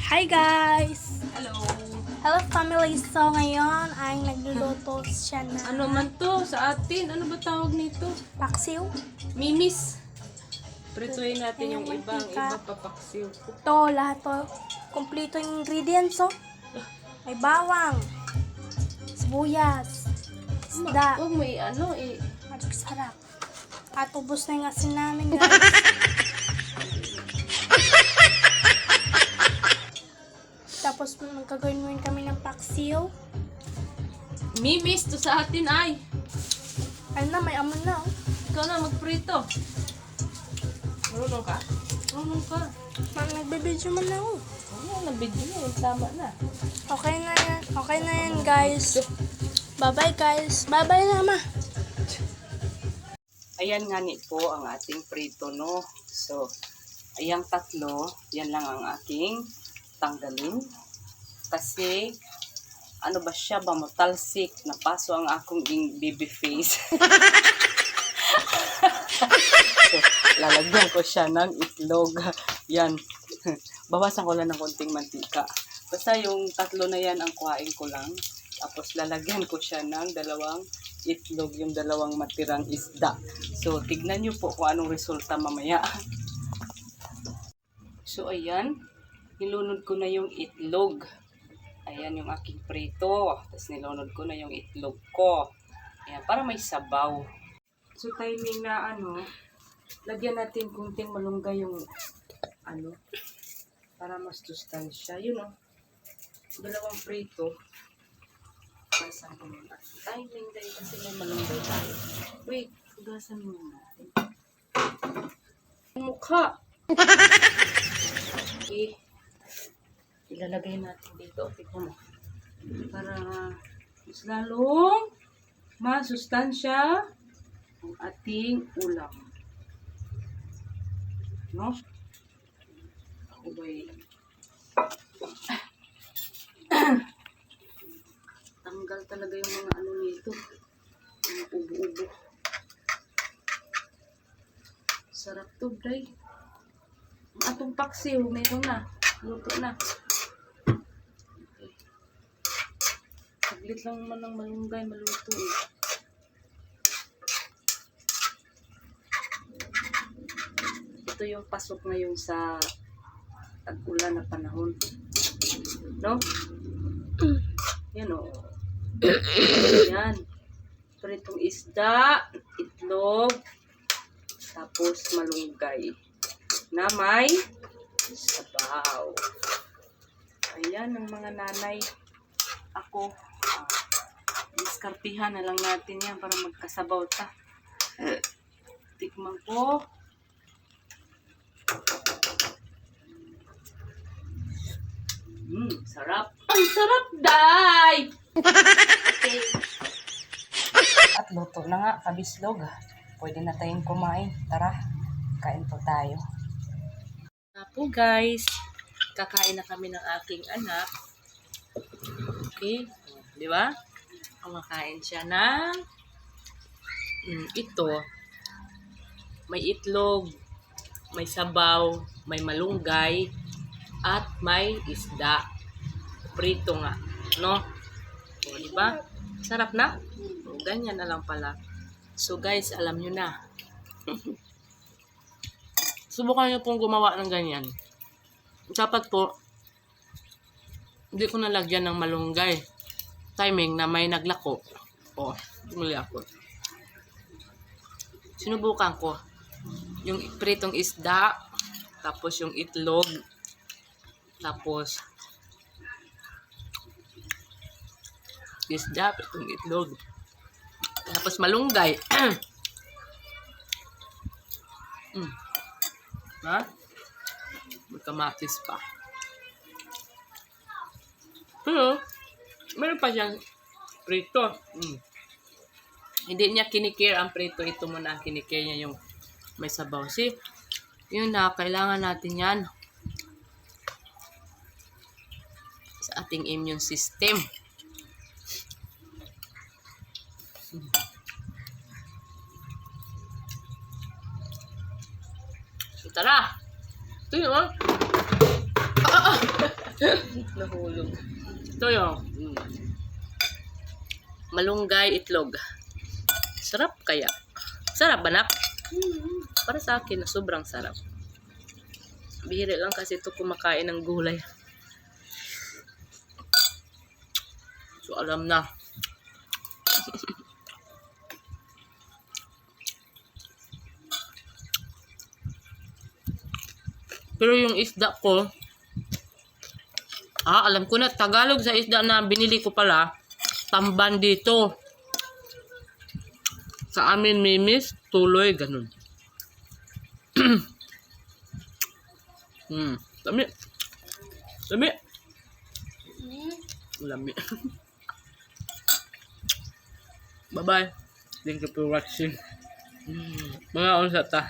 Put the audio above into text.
Hi guys! Hello. Hello family! So ngayon ay nagluluto siya na Ano man to sa atin? Ano ba tawag nito? paksiw. Mimis. Prituin natin yung Ayun, ibang mantika. iba papaksiw. Ito lahat to. Kompleto yung ingredients oh. May bawang, sibuyas, isda. Huwag mo ano At sarap. At ubos na yung asin namin guys. Tapos magkagawin kami ng paksiw. Mimis to sa atin ay. Ayun na, may amon na oh. Ikaw na magprito. Marunong ka? Marunong ka. Nagbibidyo man na oh. Ano, nabidyo na yun. Tama na. Okay na yan. Okay na yan guys. Bye-bye guys. Bye-bye na ma. Ayan nga ni po ang ating prito, no? So, ayang tatlo, yan lang ang aking tanggalin. Kasi, ano ba siya ba, matalsik, napaso ang akong baby face. So, lalagyan ko siya ng itlog. Yan. Bawasan ko lang ng konting mantika. Basta yung tatlo na yan ang kuhain ko lang. Tapos lalagyan ko siya ng dalawang itlog, yung dalawang matirang isda. So, tignan nyo po kung anong resulta mamaya. So, ayan. Nilunod ko na yung itlog. Ayan yung aking prito. Tapos nilunod ko na yung itlog ko. Ayan, para may sabaw. So, timing na lagyan natin kunting malunggay yung para mas sustansya. Yun dalawang prito. Hugasan ko muna. Timing dahil kasi may malunggay tayo. Wait, hugasan muna natin. Mukha! Okay. Ilalagay natin dito. Tignan mo. Para mas lalong masustansya ang ating ulam. No? Ako ba'y tanggal talaga yung mga nito. Mga ubo-ubo. Sarap to, Bray. Ang atong paksiw, meron na. Luto na. Okay. Saglit lang naman ng malunggay, maluto eh. Ito yung pasok ngayon sa tag-ulan na panahon. No? Yan o. Yan. Pritong isda, itlog, tapos malunggay na may sabaw. Ayan ang mga nanay. Ako, diskartihan na lang natin yan para magkasabaw ta. Tikman ko. Sarap. Ang sarap, day! Okay. At luto na nga, kabislog. Pwede na tayong kumain. Tara, kain po tayo. Po guys, kakain na kami ng aking anak. Okay, di ba? Kumakain siya ng ito. May itlog, may sabaw, may malunggay, at may isda. Prito nga, no? O, di ba? Sarap na? O, ganyan na lang pala. So guys, alam nyo na. Subukan nyo pong gumawa ng ganyan. Dapat po, hindi ko nalagyan ng malunggay. Timing na may naglako. O, muli ako. Sinubukan ko. Yung pritong isda, tapos yung itlog, tapos isda, pritong itlog, tapos malunggay. Ha? May kamatis pa. Pero, meron pa siyang prito. Hindi niya kinikare ang prito. Ito muna ang kinikare niya yung may sabaw. See? Yun na, kailangan natin yan sa ating immune system. So, tara! Ito yun, Nahulog. Ito yung malunggay itlog. Sarap kaya? Sarap ba, nak? Para sa akin, sobrang sarap. Bihira lang kasi ito kumakain ng gulay. So, alam na. Pero yung isda ko, alam ko na, Tagalog sa isda na binili ko pala, tamban dito. Sa amin, mimis, tuloy, ganun. Lami. Lami. Lami. Bye-bye. Thank you for watching. Mga unsat ta.